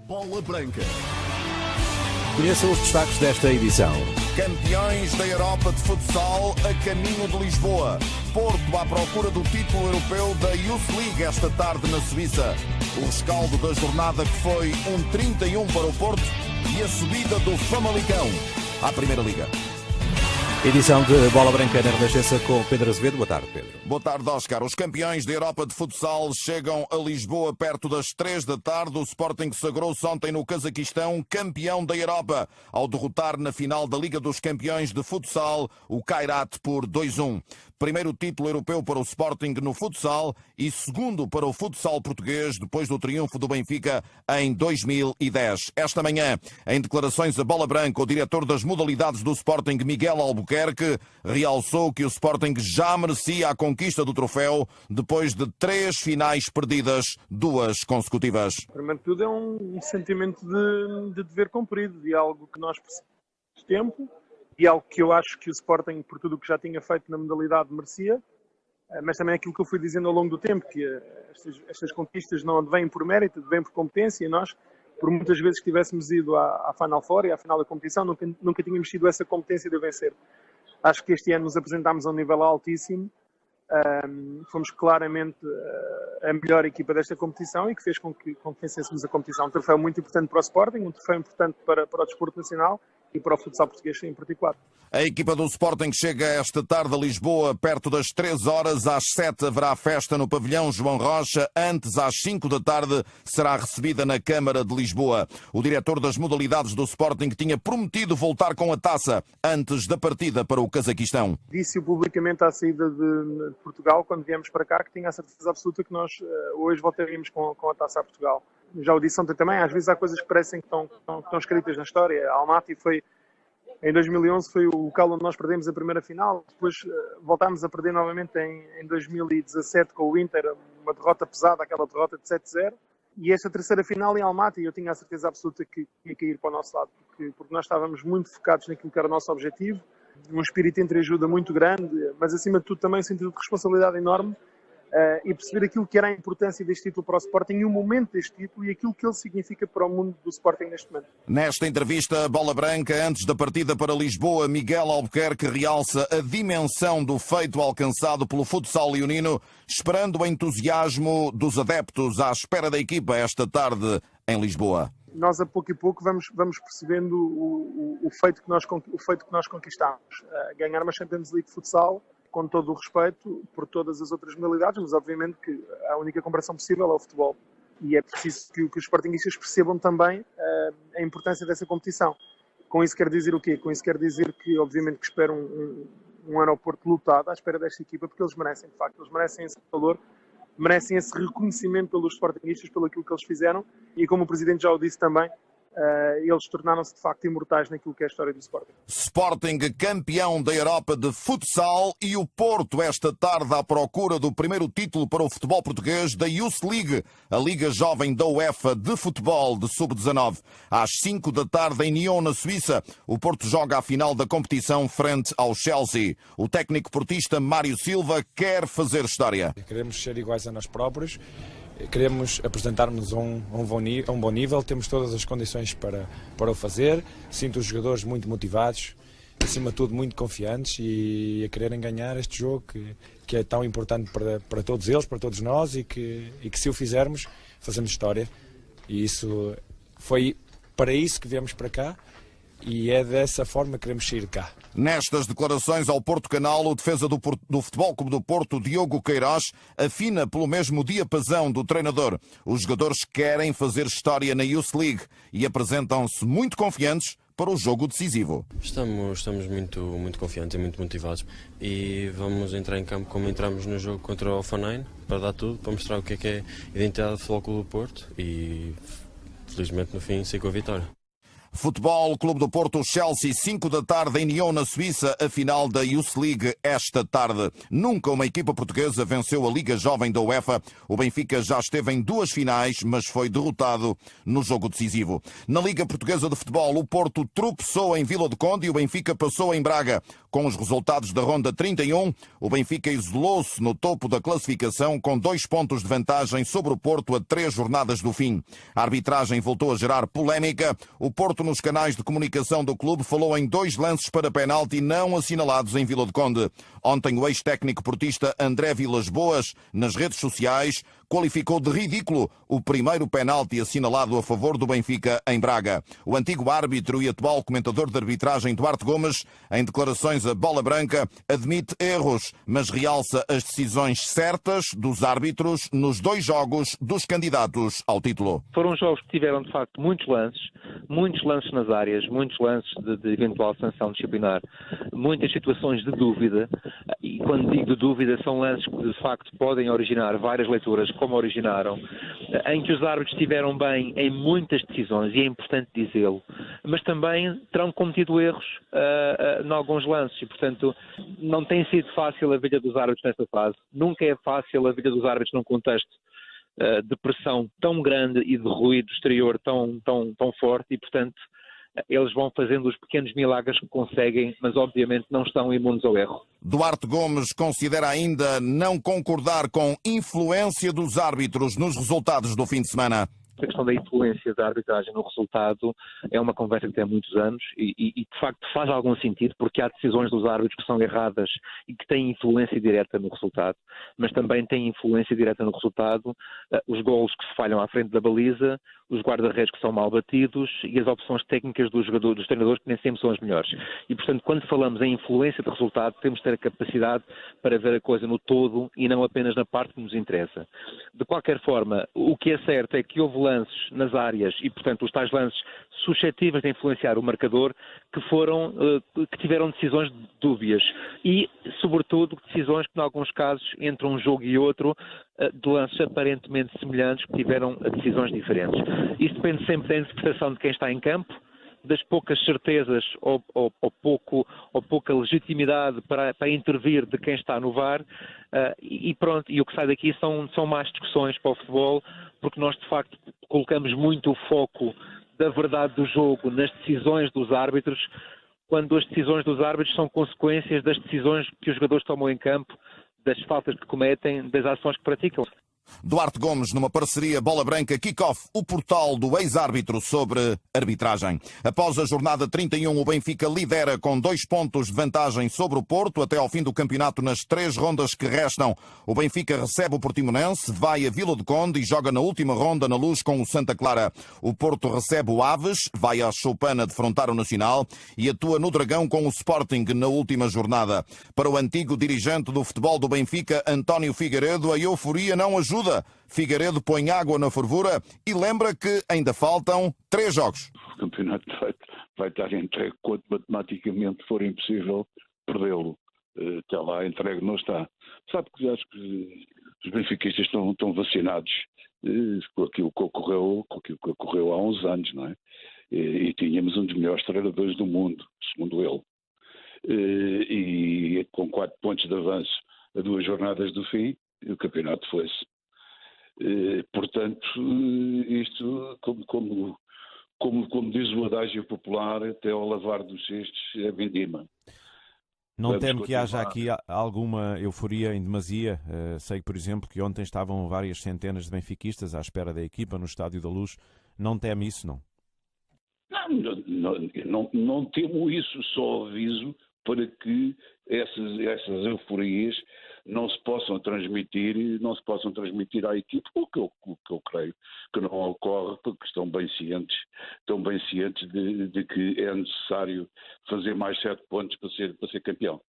Bola Branca. Conheçam os destaques desta edição. Campeões da Europa de futsal a caminho de Lisboa. Porto à procura do título europeu da Youth League esta tarde na Suíça. O rescaldo da jornada que foi um 31 para o Porto e a subida do Famalicão à Primeira Liga. Edição de Bola Branca na Renascença com Pedro Azevedo. Boa tarde, Pedro. Boa tarde, Oscar. Os campeões da Europa de futsal chegam a Lisboa perto das 3 da tarde. O Sporting sagrou-se ontem no Cazaquistão campeão da Europa ao derrotar na final da Liga dos Campeões de Futsal o Kairat por 2-1. Primeiro título europeu para o Sporting no futsal e segundo para o futsal português depois do triunfo do Benfica em 2010. Esta manhã, em declarações a Bola Branca, o diretor das modalidades do Sporting, Miguel Albuquerque, realçou que o Sporting já merecia a conquista do troféu depois de 3 finais perdidas, 2 consecutivas. Primeiro de tudo é um sentimento de dever cumprido, de algo que nós precisamos de tempo e algo que eu acho que o Sporting, por tudo o que já tinha feito na modalidade, merecia, mas também é aquilo que eu fui dizendo ao longo do tempo, que estas conquistas não vêm por mérito, vêm por competência e nós, por muitas vezes que tivéssemos ido à Final Four e à final da competição, nunca tínhamos tido essa competência de vencer. Acho que este ano nos apresentámos a um nível altíssimo, fomos claramente a melhor equipa desta competição e que fez com que vencêssemos a competição. Um troféu muito importante para o Sporting, um troféu importante para o desporto nacional e para o futsal português em particular. A equipa do Sporting chega esta tarde a Lisboa, perto das 3 horas. Às 7 haverá festa no pavilhão João Rocha. Antes, às 5 da tarde, será recebida na Câmara de Lisboa. O diretor das modalidades do Sporting tinha prometido voltar com a taça antes da partida para o Cazaquistão. Disse-o publicamente à saída de Portugal, quando viemos para cá, que tinha a certeza absoluta que nós hoje voltaríamos com a taça a Portugal. Já o disse ontem também, às vezes há coisas que parecem que estão escritas na história. A Almaty em 2011 foi o local onde nós perdemos a primeira final, depois voltámos a perder novamente em 2017 com o Inter, uma derrota pesada, aquela derrota de 7-0, e esta terceira final em Almaty eu tinha a certeza absoluta que ia cair para o nosso lado, porque nós estávamos muito focados naquilo que era o nosso objetivo, um espírito entre ajuda muito grande, mas acima de tudo também um sentido de responsabilidade enorme, e perceber aquilo que era a importância deste título para o Sporting e o momento deste título e aquilo que ele significa para o mundo do Sporting neste momento. Nesta entrevista, Bola Branca, antes da partida para Lisboa, Miguel Albuquerque realça a dimensão do feito alcançado pelo futsal leonino, esperando o entusiasmo dos adeptos à espera da equipa esta tarde em Lisboa. Nós, a pouco e pouco, vamos percebendo o feito que nós conquistamos. Ganhar uma Champions League de futsal, com todo o respeito por todas as outras modalidades, mas obviamente que a única comparação possível é o futebol. E é preciso que os sportinguistas percebam também a importância dessa competição. Com isso quer dizer o quê? Com isso quer dizer que, obviamente, que espero um aeroporto lotado à espera desta equipa, porque eles merecem, de facto, eles merecem esse valor, merecem esse reconhecimento pelos sportinguistas, pelo aquilo que eles fizeram, e como o Presidente já o disse também, eles tornaram-se de facto imortais naquilo que é a história do Sporting. Sporting campeão da Europa de futsal e o Porto esta tarde à procura do primeiro título para o futebol português da Youth League, a Liga Jovem da UEFA de futebol de sub-19. Às 5 da tarde em Nyon, na Suíça, o Porto joga a final da competição frente ao Chelsea. O técnico portista Mário Silva quer fazer história. Queremos ser iguais a nós próprios. Queremos apresentar-nos a um bom nível, temos todas as condições para o fazer. Sinto os jogadores muito motivados, acima de tudo muito confiantes e a quererem ganhar este jogo que é tão importante para todos eles, para todos nós e que se o fizermos, fazemos história. E isso foi para isso que viemos para cá. E é dessa forma que queremos sair de cá. Nestas declarações ao Porto Canal, o defesa do Futebol Clube do Porto, Diogo Queiroz, afina pelo mesmo diapasão do treinador. Os jogadores querem fazer história na Youth League e apresentam-se muito confiantes para o jogo decisivo. Estamos muito confiantes e muito motivados e vamos entrar em campo como entramos no jogo contra o Alphanine, para dar tudo, para mostrar o que é a identidade do Futebol Clube do Porto e felizmente no fim sair com a vitória. Futebol Clube do Porto, Chelsea, 5 da tarde em Nyon, na Suíça, a final da Youth League esta tarde. Nunca uma equipa portuguesa venceu a Liga Jovem da UEFA. O Benfica já esteve em 2 finais, mas foi derrotado no jogo decisivo. Na Liga Portuguesa de Futebol, o Porto tropeçou em Vila do Conde e o Benfica passou em Braga. Com os resultados da ronda 31, o Benfica isolou-se no topo da classificação com 2 pontos de vantagem sobre o Porto a 3 jornadas do fim. A arbitragem voltou a gerar polémica. O Porto, nos canais de comunicação do clube, falou em 2 lances para penalti não assinalados em Vila do Conde. Ontem, o ex-técnico portista André Vilas-Boas, nas redes sociais, qualificou de ridículo o primeiro penalti assinalado a favor do Benfica em Braga. O antigo árbitro e atual comentador de arbitragem Duarte Gomes, em declarações à Bola Branca, admite erros, mas realça as decisões certas dos árbitros nos 2 jogos dos candidatos ao título. Foram jogos que tiveram, de facto, muitos lances nas áreas, muitos lances de eventual sanção disciplinar, muitas situações de dúvida, e quando digo de dúvida, são lances que, de facto, podem originar várias leituras, como originaram, em que os árbitros estiveram bem em muitas decisões, e é importante dizê-lo, mas também terão cometido erros em alguns lances, e, portanto, não tem sido fácil a vida dos árbitros nesta fase. Nunca é fácil a vida dos árbitros num contexto de pressão tão grande e de ruído exterior tão forte, e, portanto, eles vão fazendo os pequenos milagres que conseguem, mas obviamente não estão imunes ao erro. Duarte Gomes considera ainda não concordar com influência dos árbitros nos resultados do fim de semana. A questão da influência da arbitragem no resultado é uma conversa que tem há muitos anos e de facto faz algum sentido, porque há decisões dos árbitros que são erradas e que têm influência direta no resultado, mas também têm influência direta no resultado os golos que se falham à frente da baliza, os guarda-redes que são mal batidos e as opções técnicas dos treinadores que nem sempre são as melhores. E, portanto, quando falamos em influência de resultado, temos de ter a capacidade para ver a coisa no todo e não apenas na parte que nos interessa. De qualquer forma, o que é certo é que houve lances nas áreas e, portanto, os tais lances suscetíveis de influenciar o marcador que tiveram decisões dúbias e, sobretudo, decisões que, em alguns casos, entre um jogo e outro, de lances aparentemente semelhantes, que tiveram decisões diferentes. Isso depende sempre da interpretação de quem está em campo, das poucas certezas ou pouca legitimidade para intervir de quem está no VAR, e pronto, e o que sai daqui são mais discussões para o futebol, porque nós de facto colocamos muito o foco da verdade do jogo nas decisões dos árbitros, quando as decisões dos árbitros são consequências das decisões que os jogadores tomam em campo, das faltas que cometem, das ações que praticam. Duarte Gomes, numa parceria Bola Branca Kick-Off, o portal do ex-árbitro sobre arbitragem. Após a jornada 31, o Benfica lidera com 2 pontos de vantagem sobre o Porto até ao fim do campeonato nas 3 rondas que restam. O Benfica recebe o Portimonense, vai a Vila do Conde e joga na última ronda na Luz com o Santa Clara. O Porto recebe o Aves, vai à Choupana defrontar o Nacional e atua no Dragão com o Sporting na última jornada. Para o antigo dirigente do futebol do Benfica, António Figueiredo, a euforia não ajuda. Figueiredo põe água na fervura e lembra que ainda faltam 3 jogos. O campeonato vai estar entregue quando matematicamente for impossível perdê-lo. Até lá entregue não está. Sabe que acho que os benfiquistas estão vacinados com aquilo que ocorreu há uns anos, não é? E tínhamos um dos melhores treinadores do mundo, segundo ele. E com 4 pontos de avanço a 2 jornadas do fim, o campeonato foi-se. Portanto, isto, como diz o adágio popular, até ao lavar dos cestos é vindima. Não temo que haja aqui alguma euforia em demasia? Sei, por exemplo, que ontem estavam várias centenas de benfiquistas à espera da equipa no Estádio da Luz. Não teme isso, não? Não temo isso, só aviso para que essas euforias não se possam transmitir à equipe, o que eu creio que não ocorre, porque estão bem cientes de que é necessário fazer mais 7 pontos para ser campeão.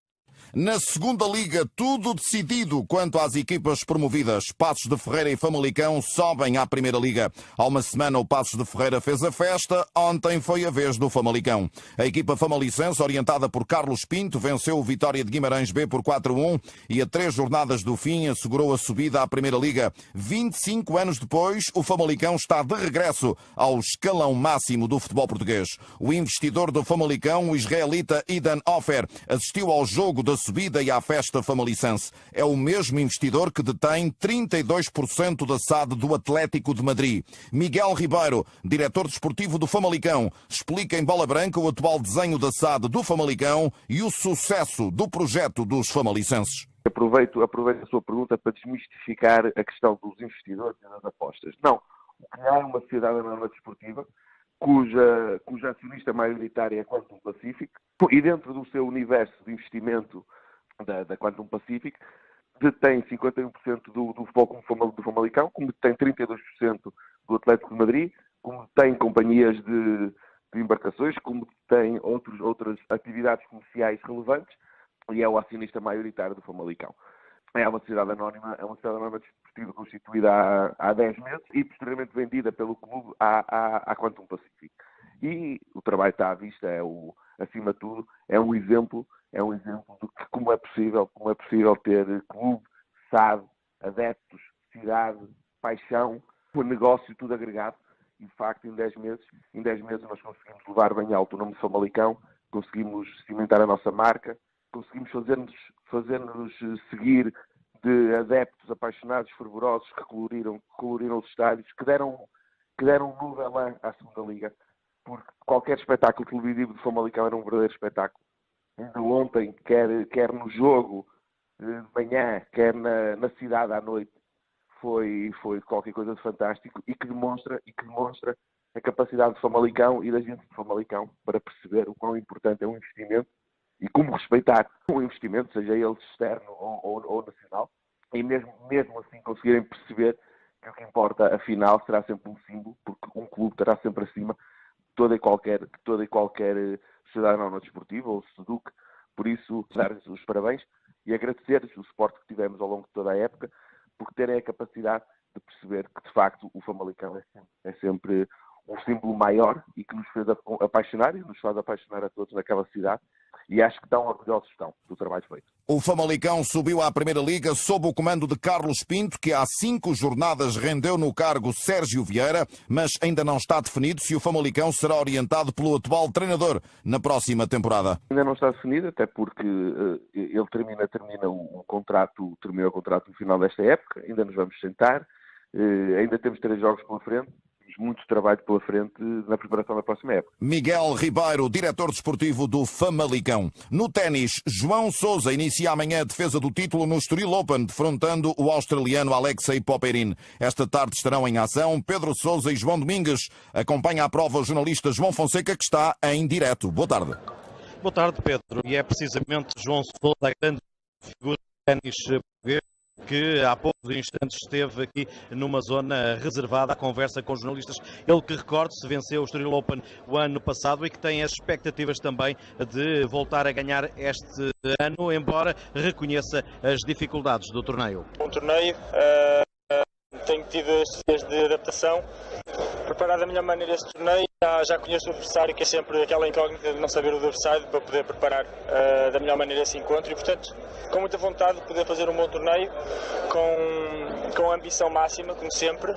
Na segunda liga, tudo decidido quanto às equipas promovidas. Passos de Ferreira e Famalicão sobem à primeira liga. Há uma semana o Passos de Ferreira fez a festa, ontem foi a vez do Famalicão. A equipa famalicense, orientada por Carlos Pinto, venceu o Vitória de Guimarães B por 4-1 e a 3 jornadas do fim assegurou a subida à primeira liga. 25 anos depois, o Famalicão está de regresso ao escalão máximo do futebol português. O investidor do Famalicão, o israelita Idan Ofer, assistiu ao jogo da subida e à festa famalicense. É o mesmo investidor que detém 32% da SAD do Atlético de Madrid. Miguel Ribeiro, diretor desportivo do Famalicão, explica em bola branca o atual desenho da SAD do Famalicão e o sucesso do projeto dos famalicenses. Aproveito a sua pergunta para desmistificar a questão dos investidores e das apostas. Não, o que há é uma sociedade anónima desportiva cuja acionista maioritária é a Quantum Pacific e dentro do seu universo de investimento da Quantum Pacific detém 51% do Futebol Clube do Famalicão, como detém 32% do Atlético de Madrid, como tem companhias de embarcações, como tem outras atividades comerciais relevantes e é o acionista maioritário do Famalicão. É uma sociedade anónima desportiva constituída há 10 meses e posteriormente vendida pelo clube à Quantum Pacific. E o trabalho está à vista, acima de tudo, é um exemplo de como é possível ter clube, SAD, adeptos, cidade, paixão, o negócio tudo agregado. E de facto, em 10 meses nós conseguimos levar bem alto o nome de Famalicão, conseguimos cimentar a nossa marca, conseguimos fazer-nos seguir de adeptos apaixonados, fervorosos, que coloriram os estádios, que deram um novo elan à segunda Liga, porque qualquer espetáculo televisivo de Famalicão era um verdadeiro espetáculo. Ainda ontem, quer no jogo de manhã, quer na cidade à noite, foi qualquer coisa de fantástico e que demonstra a capacidade de Famalicão e da gente de Famalicão para perceber o quão importante é um investimento e como respeitar o investimento, seja ele externo ou nacional, e mesmo assim conseguirem perceber que o que importa, afinal, será sempre um símbolo, porque um clube estará sempre acima de toda e qualquer sociedade anónima desportiva, ou SEDUC. Por isso, dar-lhes os parabéns e agradecer-lhes o suporte que tivemos ao longo de toda a época, por terem a capacidade de perceber que, de facto, o Famalicão é sempre um símbolo maior e que nos fez apaixonar e nos faz apaixonar a todos naquela cidade. E acho que estão orgulhosos do trabalho feito. O Famalicão subiu à Primeira Liga sob o comando de Carlos Pinto, que há 5 jornadas rendeu no cargo Sérgio Vieira, mas ainda não está definido se o Famalicão será orientado pelo atual treinador na próxima temporada. Ainda não está definido, até porque ele termina o contrato no final desta época, ainda nos vamos sentar, ainda temos 3 jogos pela frente. Muito trabalho pela frente na preparação da próxima época. Miguel Ribeiro, diretor desportivo do Famalicão. No ténis, João Sousa inicia amanhã a defesa do título no Estoril Open, defrontando o australiano Alexei Popyrin. Esta tarde estarão em ação Pedro Sousa e João Domingues. Acompanha a prova o jornalista João Fonseca, que está em direto. Boa tarde. Boa tarde, Pedro. E é precisamente João Sousa, a grande figura do ténis português, que há poucos instantes esteve aqui numa zona reservada à conversa com jornalistas. Ele que, recorde-se, venceu o Estoril Open o ano passado e que tem as expectativas também de voltar a ganhar este ano, embora reconheça as dificuldades do torneio. Um torneio, tenho tido estes dias de adaptação, preparar da melhor maneira este torneio. Já conheço o adversário, que é sempre aquela incógnita de não saber o adversário, para poder preparar da melhor maneira esse encontro e, portanto, com muita vontade de poder fazer um bom torneio, com ambição máxima, como sempre,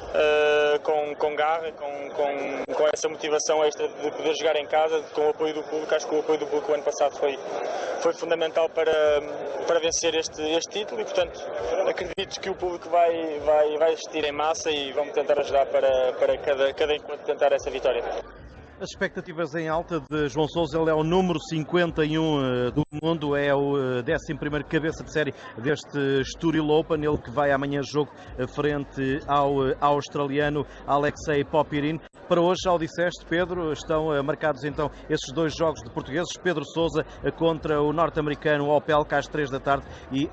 com garra, com essa motivação extra de poder jogar em casa, com o apoio do público. Acho que o apoio do público o ano passado foi fundamental para vencer este título e, portanto, acredito que o público vai assistir em massa e vamos tentar ajudar para cada encontro tentar essa vitória. As expectativas em alta de João Sousa. Ele é o número 51 do mundo, é o 11º cabeça de série deste Estoril Open, ele que vai amanhã jogo frente ao australiano Alexei Popyrin. Para hoje, já o disseste, Pedro, estão marcados então esses 2 jogos de portugueses, Pedro Sousa contra o norte-americano Opelka às 3 da tarde e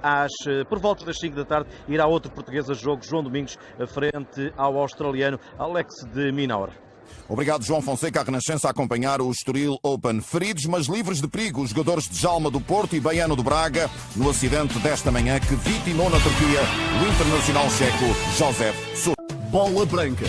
por volta das 5 da tarde irá outro português a jogo, João Domingos, frente ao australiano Alex de Minaur. Obrigado, João Fonseca, a Renascença, a acompanhar o Estoril Open. Feridos, mas livres de perigo, os jogadores de Djalma do Porto e Baiano do Braga, no acidente desta manhã que vitimou na Turquia o internacional checo Josef Sousa. Bola Branca.